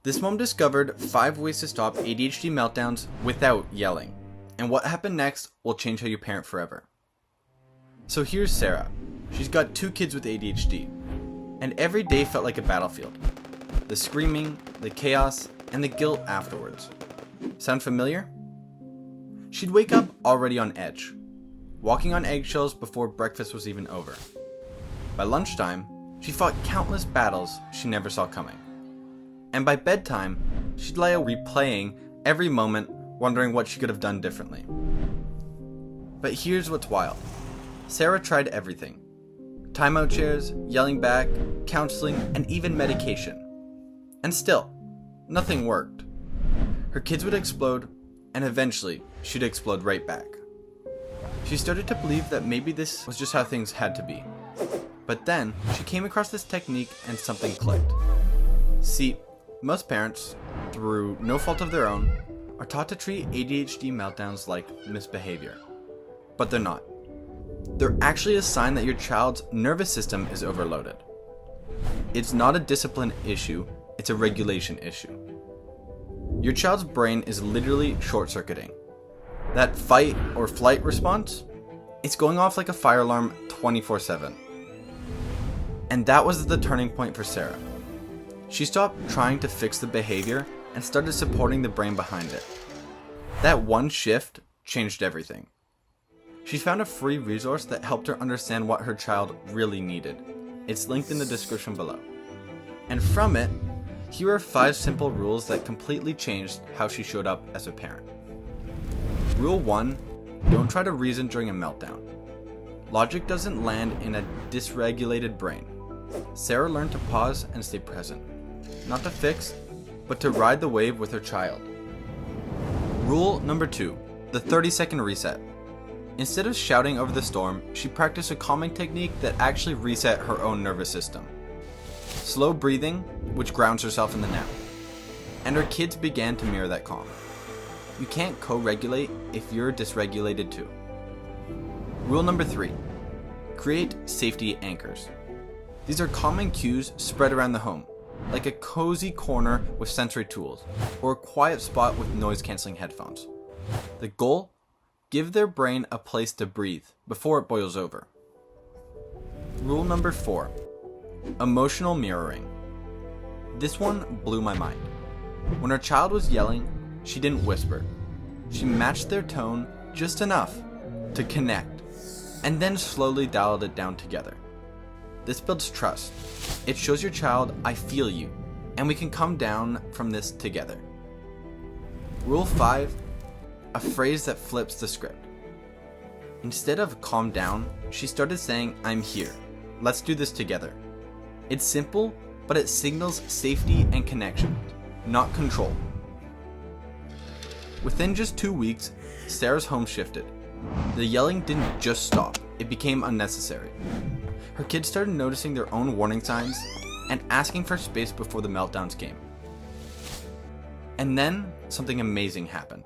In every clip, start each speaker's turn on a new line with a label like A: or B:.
A: This mom discovered 5 ways to stop ADHD meltdowns without yelling. And what happened next will change how you parent forever. So here's Sarah. She's got 2 kids with ADHD. And every day felt like a battlefield. The screaming, the chaos, and the guilt afterwards. Sound familiar? She'd wake up already on edge, walking on eggshells before breakfast was even over. By lunchtime, she fought countless battles she never saw coming. And by bedtime, she'd lie replaying every moment, wondering what she could have done differently. But here's what's wild. Sarah tried everything. Timeout chairs, yelling back, counseling, and even medication. And still, nothing worked. Her kids would explode, and eventually, she'd explode right back. She started to believe that maybe this was just how things had to be. But then, she came across this technique and something clicked. See, most parents, through no fault of their own, are taught to treat ADHD meltdowns like misbehavior. But they're not. They're actually a sign that your child's nervous system is overloaded. It's not a discipline issue, it's a regulation issue. Your child's brain is literally short-circuiting. That fight or flight response, it's going off like a fire alarm 24/7. And that was the turning point for Sarah. She stopped trying to fix the behavior and started supporting the brain behind it. That one shift changed everything. She found a free resource that helped her understand what her child really needed. It's linked in the description below. And from it, here are 5 simple rules that completely changed how she showed up as a parent. Rule 1, don't try to reason during a meltdown. Logic doesn't land in a dysregulated brain. Sarah learned to pause and stay present. Not to fix, but to ride the wave with her child. Rule number 2, the 30-second reset. Instead of shouting over the storm, she practiced a calming technique that actually reset her own nervous system. Slow breathing, which grounds herself in the now. And her kids began to mirror that calm. You can't co-regulate if you're dysregulated too. Rule number 3, create safety anchors. These are calming cues spread around the home, like a cozy corner with sensory tools, or a quiet spot with noise-canceling headphones. The goal? Give their brain a place to breathe before it boils over. Rule number 4, emotional mirroring. This one blew my mind. When her child was yelling, she didn't whisper. She matched their tone just enough to connect, and then slowly dialed it down together. This builds trust. It shows your child, I feel you, and we can come down from this together. Rule 5, a phrase that flips the script. Instead of calm down, she started saying, I'm here. Let's do this together. It's simple, but it signals safety and connection, not control. Within just 2 weeks, Sarah's home shifted. The yelling didn't just stop, it became unnecessary. Her kids started noticing their own warning signs and asking for space before the meltdowns came. And then, something amazing happened.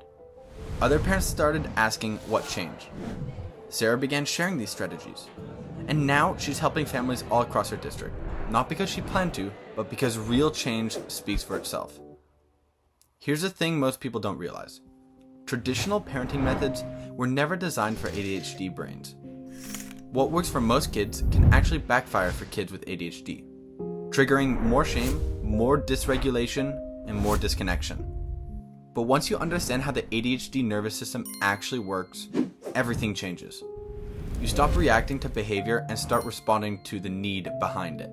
A: Other parents started asking what changed. Sarah began sharing these strategies. And now she's helping families all across her district. Not because she planned to, but because real change speaks for itself. Here's the thing most people don't realize. Traditional parenting methods were never designed for ADHD brains. What works for most kids can actually backfire for kids with ADHD, triggering more shame, more dysregulation, and more disconnection. But once you understand how the ADHD nervous system actually works, everything changes. You stop reacting to behavior and start responding to the need behind it.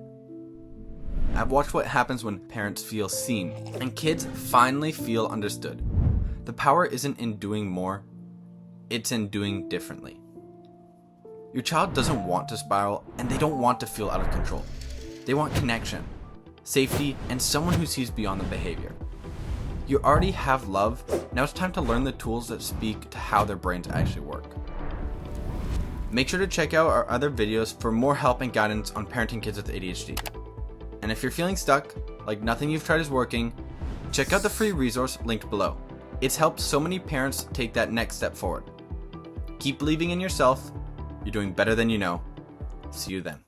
A: I've watched what happens when parents feel seen and kids finally feel understood. The power isn't in doing more, it's in doing differently. Your child doesn't want to spiral, and they don't want to feel out of control. They want connection, safety, and someone who sees beyond the behavior. You already have love, now it's time to learn the tools that speak to how their brains actually work. Make sure to check out our other videos for more help and guidance on parenting kids with ADHD. And if you're feeling stuck, like nothing you've tried is working, check out the free resource linked below. It's helped so many parents take that next step forward. Keep believing in yourself. You're doing better than you know. See you then.